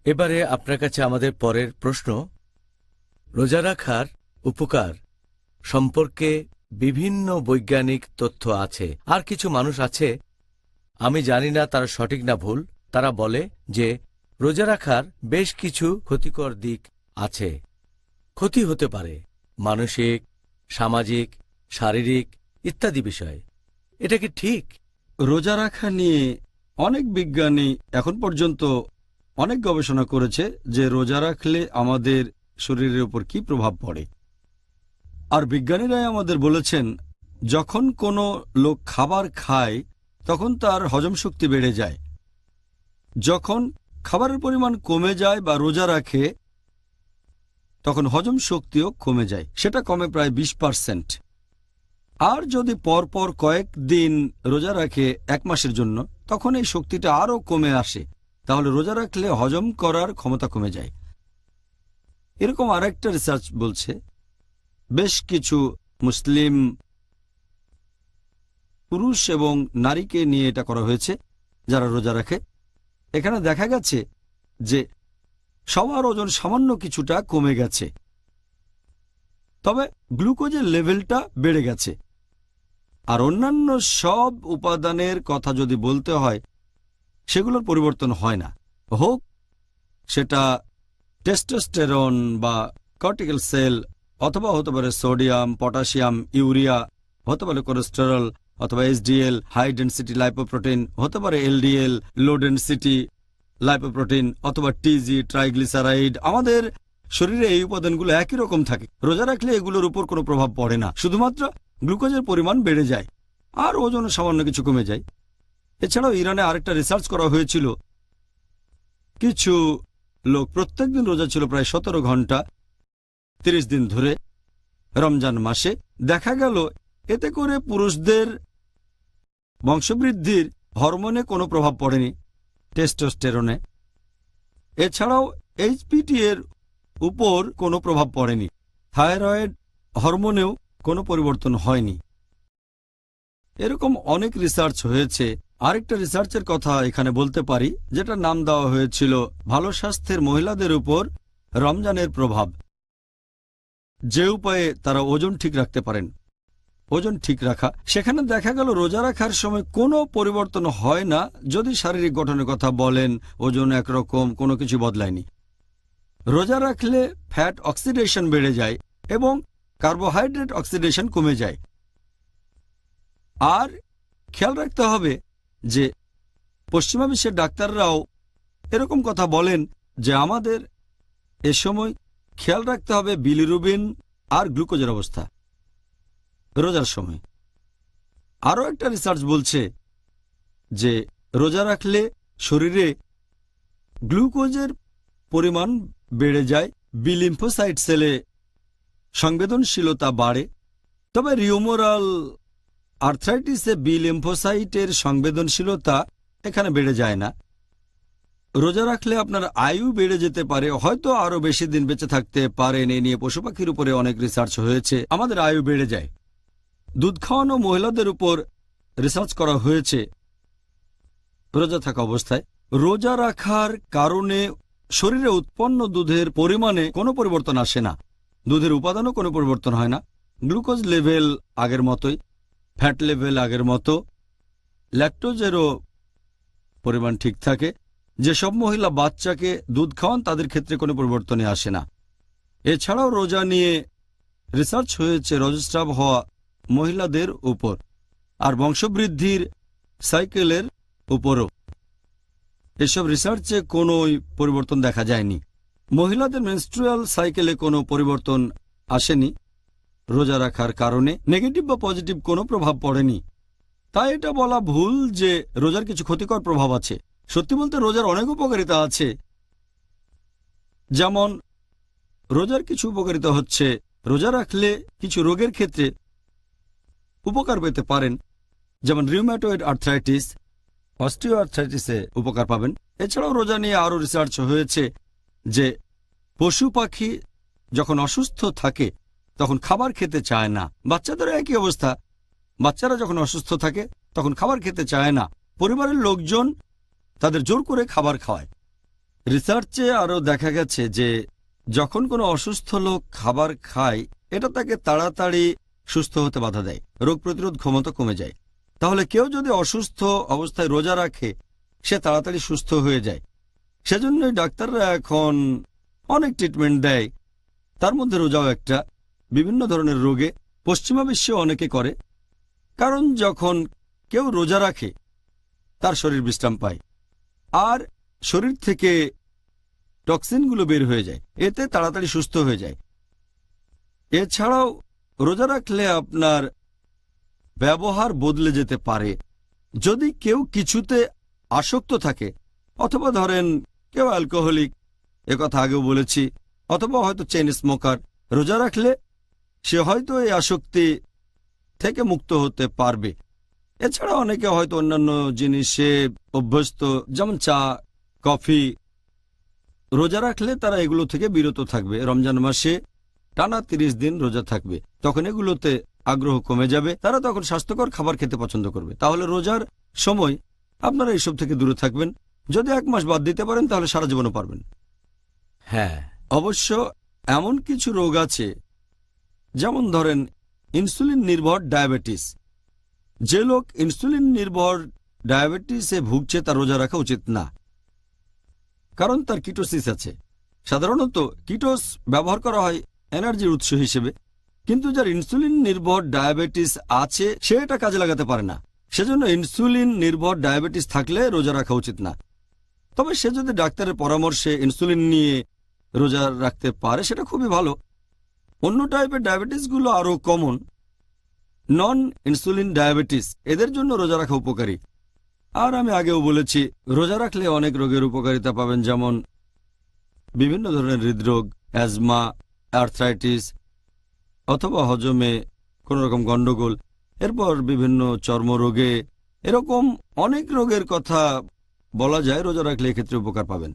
এবারে আপনার কাছে আমাদের পরের প্রশ্ন, রোজা রাখার উপকার সম্পর্কে বিভিন্ন বৈজ্ঞানিক তথ্য আছে। আর কিছু মানুষ আছে, আমি জানি না তারা সঠিক না ভুল, তারা বলে যে রোজা রাখার বেশ কিছু ক্ষতিকর দিক আছে। ক্ষতি হতে পারে মানসিক, সামাজিক, শারীরিক ইত্যাদি বিষয়। এটা কি ঠিক? রোজা রাখা নিয়ে অনেক বিজ্ঞানী এখন পর্যন্ত অনেক গবেষণা করেছে যে রোজা রাখলে আমাদের শরীরের উপর কি প্রভাব পড়ে। আর বিজ্ঞানীরাই আমাদের বলেছেন, যখন কোনো লোক খাবার খায় তখন তার হজম শক্তি বেড়ে যায়। যখন খাবারের পরিমাণ কমে যায় বা রোজা রাখে তখন হজম শক্তিও কমে যায়, সেটা কমে প্রায় 20%। আর যদি পরপর কয়েকদিন রোজা রাখে 1 মাসের জন্য, তখন এই শক্তিটা আরও কমে আসে। তাহলে রোজা রাখলে হজম করার ক্ষমতা কমে যায়। এরকম আরেকটা রিসার্চ বলছে, বেশ কিছু মুসলিম পুরুষ এবং নারীকে নিয়ে এটা করা হয়েছে যারা রোজা রাখে। এখানে দেখা গেছে যে সবার ওজন সামান্য কিছুটা কমে গেছে, তবে গ্লুকোজের লেভেলটা বেড়ে গেছে। আর অন্যান্য সব উপাদানের কথা যদি বলতে হয়, সেগুলোর পরিবর্তন হয় না। হোক সেটা টেস্টোস্টেরন বা কর্টিক্যাল সেল, অথবা হতে পারে সোডিয়াম, পটাশিয়াম, ইউরিয়া, হতে পারে কোলেস্টেরল, অথবা এইচডিএল হাই ডেন্সিটি লাইপোপ্রোটিন, হতে পারে এলডিএল লো ডেন্সিটি লাইপোপ্রোটিন, অথবা টিজি ট্রাইগ্লিসারাইড। আমাদের শরীরে এই উপাদানগুলো একই রকম থাকে। রোজা রাখলে এগুলোর উপর কোনো প্রভাব পড়ে না, শুধুমাত্র গ্লুকোজের পরিমাণ বেড়ে যায় আর ওজন সামান্য কিছু কমে যায়। এছাড়াও ইরানে আরেকটা রিসার্চ করা হয়েছিল। কিছু লোক প্রত্যেকদিন রোজা ছিল প্রায় 17 ঘন্টা 30 দিন ধরে রমজান মাসে। দেখা গেল এতে করে পুরুষদের বংশবৃদ্ধির হরমোনে কোনো প্রভাব পড়েনি, টেস্টোস্টেরনে। এছাড়াও এইচপিটি এর উপর কোনো প্রভাব পড়েনি, থাইরয়েড হরমোনেও কোনো পরিবর্তন হয়নি। এরকম অনেক রিসার্চ হয়েছে। আরেকটা রিসার্চের কথা এখানে বলতে পারি, যেটা নাম দেওয়া হয়েছিল ভালো স্বাস্থ্যের মহিলাদের উপর রমজানের প্রভাব, যে উপায়ে তারা ওজন ঠিক রাখতে পারেন। ওজন ঠিক রাখা, সেখানে দেখা গেল রোজা রাখার সময় কোনো পরিবর্তন হয় না। যদি শারীরিক গঠনের কথা বলেন, ওজন একরকম, কোনো কিছু বদলায়নি। রোজা রাখলে ফ্যাট অক্সিডেশন বেড়ে যায় এবং কার্বোহাইড্রেট অক্সিডেশন কমে যায়। আর খেয়াল রাখতে হবে যে পশ্চিমা বিশ্বের ডাক্তাররাও এরকম কথা বলেন যে আমাদের এ সময় খেয়াল রাখতে হবে বিলিরুবিন আর গ্লুকোজের অবস্থা রোজার সময়। আরও একটা রিসার্চ বলছে যে রোজা রাখলে শরীরে গ্লুকোজের পরিমাণ বেড়ে যায়, বি লিম্ফোসাইট সেলে সংবেদনশীলতা বাড়ে। তবে রিউমোরাল আর্থ্রাইটিসে বি লিম্ফোসাইটের সংবেদনশীলতা এখানে বেড়ে যায় না। রোজা রাখলে আপনার আয়ু বেড়ে যেতে পারে, হয়তো আরও বেশি দিন বেঁচে থাকতে পারেন। এ নিয়ে পশু পাখির উপরে অনেক রিসার্চ হয়েছে। আমাদের আয়ু বেড়ে যায়। দুধ খাওয়ানো মহিলাদের উপর রিসার্চ করা হয়েছে রোজা থাকা অবস্থায়। রোজা রাখার কারণে শরীরে উৎপন্ন দুধের পরিমাণে কোনো পরিবর্তন আসে না, দুধের উপাদানও কোনো পরিবর্তন হয় না। গ্লুকোজ লেভেল আগের মতোই, ফ্যাট লেভেল আগের মতো, ল্যাকটোজেরও পরিমাণ ঠিক থাকে। যেসব মহিলা বাচ্চাকে দুধ খাওয়ান তাদের ক্ষেত্রে কোনো পরিবর্তনে আসে না। এছাড়াও রোজা নিয়ে রিসার্চ হয়েছে রজস্রাব হওয়া মহিলাদের উপর আর বংশবৃদ্ধির সাইকেলের উপরও। এসব রিসার্চে কোনো পরিবর্তন দেখা যায়নি। মহিলাদের মেনস্ট্রুয়াল সাইকেলে কোনো পরিবর্তন আসেনি। রোজা রাখার কারণে নেগেটিভ বা পজিটিভ কোনো প্রভাব পড়েনি। তাই এটা বলা ভুল যে রোজার কিছু ক্ষতিকর প্রভাব আছে। সত্যি বলতে রোজার অনেক উপকারিতা আছে। যেমন রোজার কিছু উপকারিতা হচ্ছে, রোজা রাখলে কিছু রোগের ক্ষেত্রে উপকার পেতে পারেন, যেমন রিউম্যাটয়েড আর্থ্রাইটিস, অস্টিও আর্থ্রাইটিসে উপকার পাবেন। এছাড়াও রোজা নিয়ে আরও রিসার্চ হয়েছে যে পশু পাখি যখন অসুস্থ থাকে তখন খাবার খেতে চায় না। বাচ্চাদেরও একই অবস্থা, বাচ্চারা যখন অসুস্থ থাকে তখন খাবার খেতে চায় না। পরিবারের লোকজন তাদের জোর করে খাবার খাওয়ায়। রিসার্চে আরও দেখা গেছে যে যখন কোনো অসুস্থ লোক খাবার খায় এটা তাকে তাড়াতাড়ি সুস্থ হতে বাধা দেয়, রোগ প্রতিরোধ ক্ষমতা কমে যায়। তাহলে কেউ যদি অসুস্থ অবস্থায় রোজা রাখে সে তাড়াতাড়ি সুস্থ হয়ে যায়। সেজন্যই ডাক্তাররা এখন অনেক ট্রিটমেন্ট দেয়, তার মধ্যে রোজাও একটা। বিভিন্ন ধরনের রোগে পশ্চিমা বিশ্বে অনেকে করে, কারণ যখন কেউ রোজা রাখে তার শরীর বিশ্রাম পায় আর শরীর থেকে টক্সিনগুলো বের হয়ে যায়, এতে তাড়াতাড়ি সুস্থ হয়ে যায়। এছাড়াও রোজা রাখলে আপনার ব্যবহার বদলে যেতে পারে। যদি কেউ কিছুতে আসক্ত থাকে, অথবা ধরেন কেউ অ্যালকোহলিক, একথা আগেও বলেছি, অথবা হয়তো চেইন স্মোকার, রোজা রাখলে সে হয়তো এই আসক্তি থেকে মুক্ত হতে পারবে। এছাড়া অনেকে হয়তো অন্যান্য জিনিসে অভ্যস্ত, যেমন চা, কফি। রোজা রাখলে তারা এগুলো থেকে বিরত থাকবে। রমজান মাসে টানা 30 দিন রোজা থাকবে, তখন এগুলোতে আগ্রহ কমে যাবে, তারা তখন স্বাস্থ্যকর খাবার খেতে পছন্দ করবে। তাহলে রোজার সময় আপনারা এইসব থেকে দূরে থাকবেন। যদি 1 মাস বাদ দিতে পারেন তাহলে সারা জীবনও পারবেন। হ্যাঁ, অবশ্য এমন কিছু রোগ আছে, যেমন ধরেন ইনসুলিন নির্ভর ডায়াবেটিস। যে লোক ইনসুলিন নির্ভর ডায়াবেটিসে ভুগছে তার রোজা রাখা উচিত না, কারণ তার কিটোসিস আছে। সাধারণত কিটোস ব্যবহার করা হয় এনার্জির উৎস হিসেবে, কিন্তু যার ইনসুলিন নির্ভর ডায়াবেটিস আছে সে এটা কাজে লাগাতে পারে না। সেজন্য ইনসুলিন নির্ভর ডায়াবেটিস থাকলে রোজা রাখা উচিত না। তবে সে যদি ডাক্তারের পরামর্শে ইনসুলিন নিয়ে রোজা রাখতে পারে সেটা খুবই ভালো। অন্য টাইপের ডায়াবেটিসগুলো আরও কমন, নন ইনসুলিন ডায়াবেটিস, এদের জন্য রোজা রাখা উপকারী। আর আমি আগেও বলেছি রোজা রাখলে অনেক রোগের উপকারিতা পাবেন, যেমন বিভিন্ন ধরনের হৃদরোগ, অ্যাজমা, আর্থ্রাইটিস, অথবা হজমে কোনো রকম গণ্ডগোল, এরপর বিভিন্ন চর্মরোগে, এরকম অনেক রোগের কথা বলা যায়। রোজা রাখলে এক্ষেত্রে উপকার পাবেন।